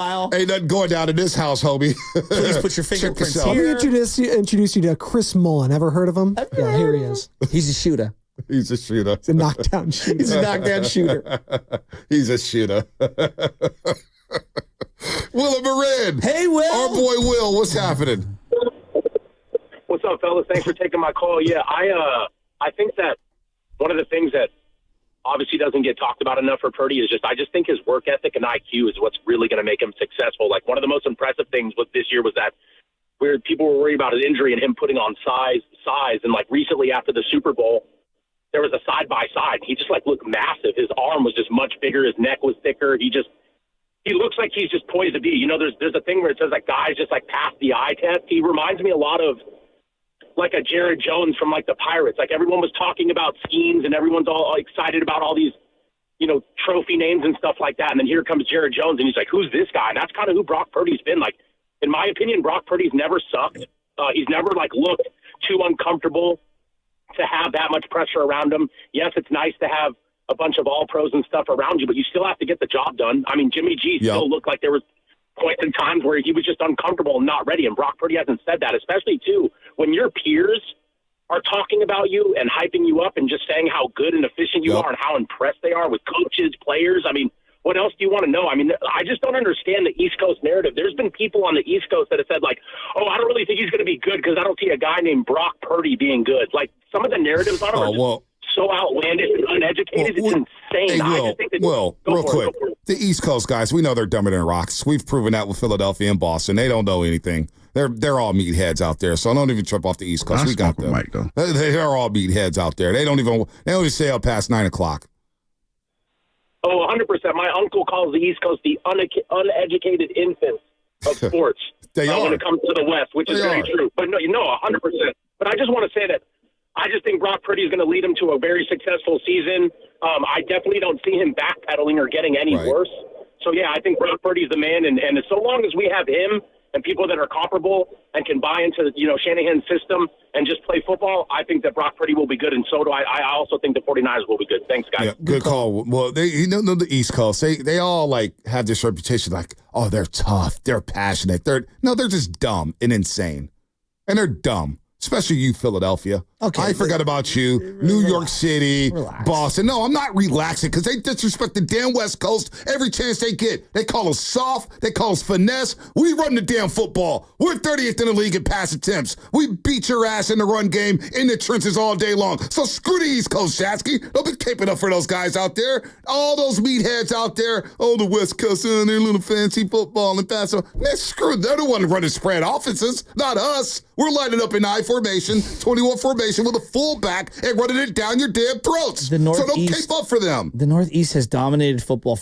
Ain't nothing going down in this house, homie. Please put your fingerprints yourself. here. Let me introduce you to Chris Mullen. Ever heard of him? Yeah, here he is. He's a shooter. He's a shooter. He's a knockdown shooter. He's a knockdown shooter. He's a shooter. Will and Marin. Hey, Will. Our boy Will, what's happening? What's up, fellas? Thanks for taking my call. Yeah, I think that one of the things that obviously doesn't get talked about enough for Purdy is I just think his work ethic and IQ is what's really going to make him successful. Like, one of the most impressive things with this year was that people were worried about his injury and him putting on size. And, like, recently after the Super Bowl, there was a side-by-side. He just, like, looked massive. His arm was just much bigger. His neck was thicker. He looks like he's just poised to be. You know, there's a thing where it says, like, guys just, like, pass the eye test. He reminds me a lot of, like, a Jared Jones from, like, the Pirates. Like, everyone was talking about schemes and everyone's all excited about all these, you know, trophy names and stuff like that. And then here comes Jared Jones and he's like, who's this guy? And that's kind of who Brock Purdy's been. Like, in my opinion, Brock Purdy's never sucked. He's never, like, looked too uncomfortable to have that much pressure around him. Yes, it's nice to have a bunch of all-pros and stuff around you, but you still have to get the job done. I mean, Jimmy G still looked like there was points in times where he was just uncomfortable and not ready, and Brock Purdy hasn't said that, especially, too, when your peers are talking about you and hyping you up and just saying how good and efficient you are and how impressed they are with coaches, players. I mean, what else do you want to know? I mean, I just don't understand the East Coast narrative. There's been people on the East Coast that have said, like, oh, I don't really think he's going to be good because I don't see a guy named Brock Purdy being good. Like, some of the narratives on him are just so outlandish and uneducated. It's insane. Hey, I just think that real quick. The East Coast guys, we know they're dumber than rocks. We've proven that with Philadelphia and Boston. They don't know anything. They're all meatheads out there. So don't even trip off the East Coast. We got them. Mike, though. They're all meatheads out there. They don't even stay up past 9 o'clock. Oh, 100%. My uncle calls the East Coast the uneducated infants of sports. They are. When it comes to the West, which is very true. But no, 100%. But I just want to say that I just think Brock Purdy is going to lead him to a very successful season. I definitely don't see him backpedaling or getting any worse. So, yeah, I think Brock Purdy's the man. And so long as we have him and people that are comparable and can buy into, you know, Shanahan's system and just play football, I think that Brock Purdy will be good, and so do I. I also think the 49ers will be good. Thanks, guys. Yeah, good call. Well, you know the East Coast, they all, like, have this reputation like, oh, they're tough, they're passionate. They're just dumb and insane. And they're dumb. Especially you, Philadelphia. Okay. I forgot about you. New York City, Boston. No, I'm not relaxing because they disrespect the damn West Coast every chance they get. They call us soft. They call us finesse. We run the damn football. We're 30th in the league in pass attempts. We beat your ass in the run game in the trenches all day long. So screw the East Coast, Shatsky. Don't be caping up for those guys out there. All those meatheads out there. Oh, the West Coast, they're little fancy football and pass. Man, screw them. They're the one running spread offenses, not us. We're lining up in I formation, 21 formation with a fullback and running it down your damn throats. So don't cape up for them. The Northeast has dominated football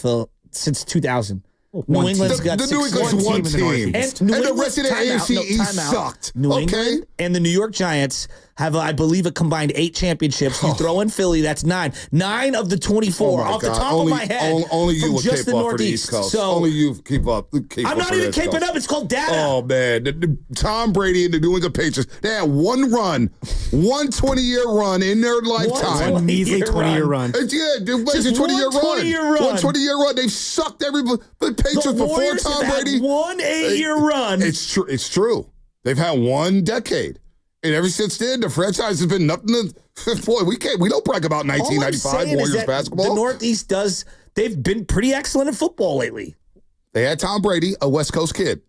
since 2000. New England's got the New England's one team. And the rest of the AFC East sucked. New England and the New York Giants have, I believe, a combined 8 championships. You throw in Philly, that's 9. 9 of the 24 off the top of my head. Only you will just keep the up for the East Northeast. Coast. So only you keep up. I'm not even keeping up. It's called data. Oh, man. Tom Brady and the New England Patriots, they had one run, one 20-year run in their lifetime. One measly 20-year run. Yeah, just a 20-year run. One 20-year run. They've sucked everybody. The Patriots before Tom Brady. One 8-year run. It's true. It's true. They've had one decade. And ever since then, the franchise has been nothing to, boy, we don't brag about 1995 Warriors basketball. The Northeast they've been pretty excellent in football lately. They had Tom Brady, a West Coast kid.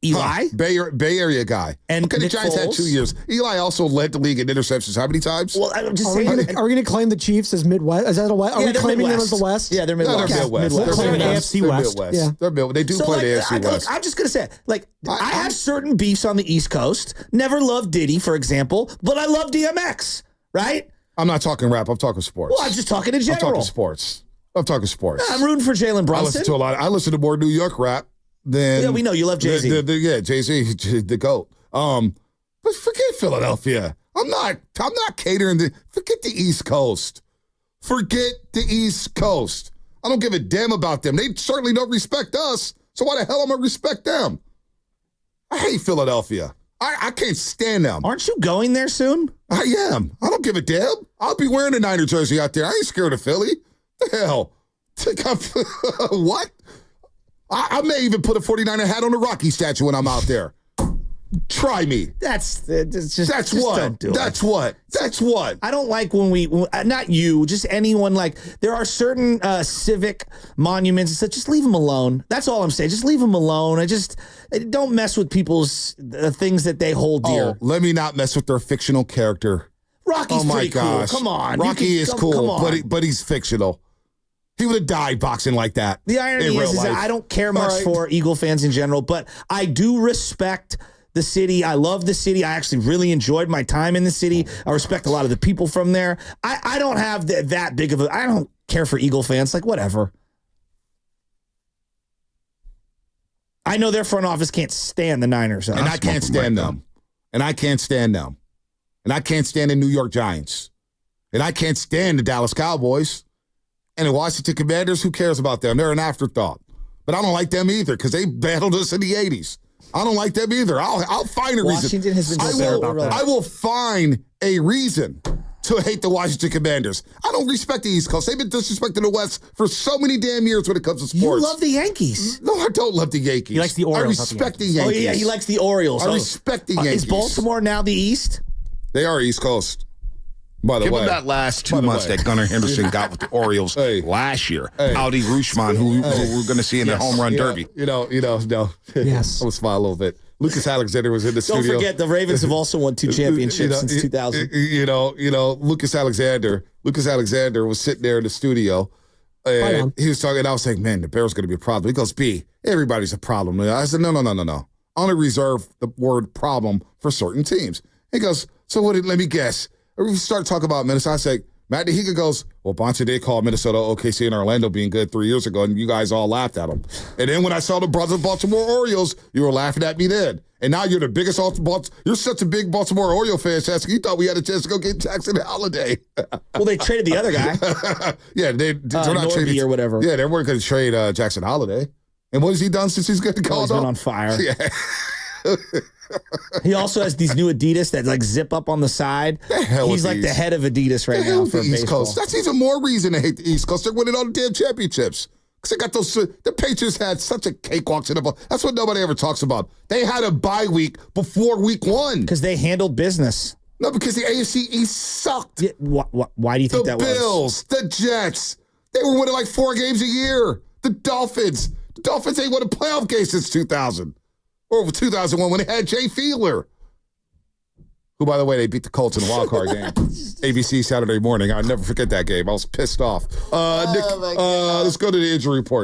Eli? Bay Area guy. And the Giants had 2 years. Eli also led the league in interceptions how many times? Well, I'm just Are saying. we going to claim the Chiefs as Midwest? Is that a West? Are we claiming them as the West? Yeah, they're Midwest. They're Midwest. We'll claim the AFC West. Yeah. They're Midwest. They do play the AFC West. I'm just going to say, I have certain beefs on the East Coast. Never loved Diddy, for example, but I love DMX, right? I'm not talking rap. I'm talking sports. Well, I'm just talking in general. I'm talking sports. I'm rooting for Jalen Brunson. I listen to a lot. I listen to more New York rap. Yeah, we know you love Jay-Z. Yeah, Jay-Z, the GOAT. But forget Philadelphia. I'm not catering to. Forget the East Coast. Forget the East Coast. I don't give a damn about them. They certainly don't respect us. So why the hell am I respect them? I hate Philadelphia. I can't stand them. Aren't you going there soon? I am. I don't give a damn. I'll be wearing a Niner jersey out there. I ain't scared of Philly. The hell? What? I may even put a 49er hat on the Rocky statue when I'm out there. Try me. That's what. Don't do That's it. what. That's what. I don't like when not you, just anyone. Like there are certain civic monuments and stuff. Just leave them alone. That's all I'm saying. Just leave them alone. Don't mess with people's things that they hold dear. Oh, let me not mess with their fictional character. Rocky's pretty cool. Come on, Rocky is cool, come on. but he's fictional. He would have died boxing like that. The irony is that I don't care much for Eagle fans in general, but I do respect the city. I love the city. I actually really enjoyed my time in the city. I respect a lot of the people from there. I don't have that big of a... I don't care for Eagle fans. Like, whatever. I know their front office can't stand the Niners. And I can't stand them. And I can't stand them. And I can't stand the New York Giants. And I can't stand the Dallas Cowboys. And the Washington Commanders, who cares about them? They're an afterthought. But I don't like them either because they battled us in the 80s. I don't like them either. I'll find a reason. Washington has been better about that. I will find a reason to hate the Washington Commanders. I don't respect the East Coast. They've been disrespecting the West for so many damn years when it comes to sports. You love the Yankees. No, I don't love the Yankees. He likes the Orioles. I respect the Yankees. Oh, yeah, he likes the Orioles. I respect the Yankees. Is Baltimore now the East? They are East Coast. By the Give way, him that last 2 months that Gunnar Henderson got with the Orioles last year. Aldi Rushman, who we're going to see in the home run derby. No. Yes. I'm going to smile a little bit. Lucas Alexander was in the studio. Don't forget, the Ravens have also won 2 championships since 2000. Lucas Alexander was sitting there in the studio, and he was talking, and I was saying, man, the Bears going to be a problem. He goes, B, everybody's a problem. I said, no. I only reserve the word problem for certain teams. He goes, so let me guess. We start talking about Minnesota. I say, Matt Dehiga goes, well, Bonta did call Minnesota, OKC, and Orlando being good 3 years ago, and you guys all laughed at him. And then when I saw the Baltimore Orioles, you were laughing at me then. And now you're the biggest you're such a big Baltimore Orioles fan, Chas. You thought we had a chance to go get Jackson Holiday. Well, they traded the other guy. Yeah, they're not trading or whatever. Yeah, they weren't going to trade Jackson Holiday. And what has he done since he's got the call? He's been on fire. Yeah. He also has these new Adidas that like zip up on the side. He's like the head of Adidas right now for East baseball. Coast. That's even more reason to hate the East Coast. They're winning all the damn championships. Because they got those. The Patriots had such a cakewalk to the. That's what nobody ever talks about. They had a bye week before week 1 because they handled business. No, because the AFC East sucked. Yeah, why do you think that was? The Bills, the Jets, they were winning like 4 games a year. The Dolphins ain't won a playoff game since 2000 or 2001 when they had Jay Fiedler. Who, by the way, they beat the Colts in the wild card game. ABC Saturday morning. I'll never forget that game. I was pissed off. Nick, let's go to the injury report.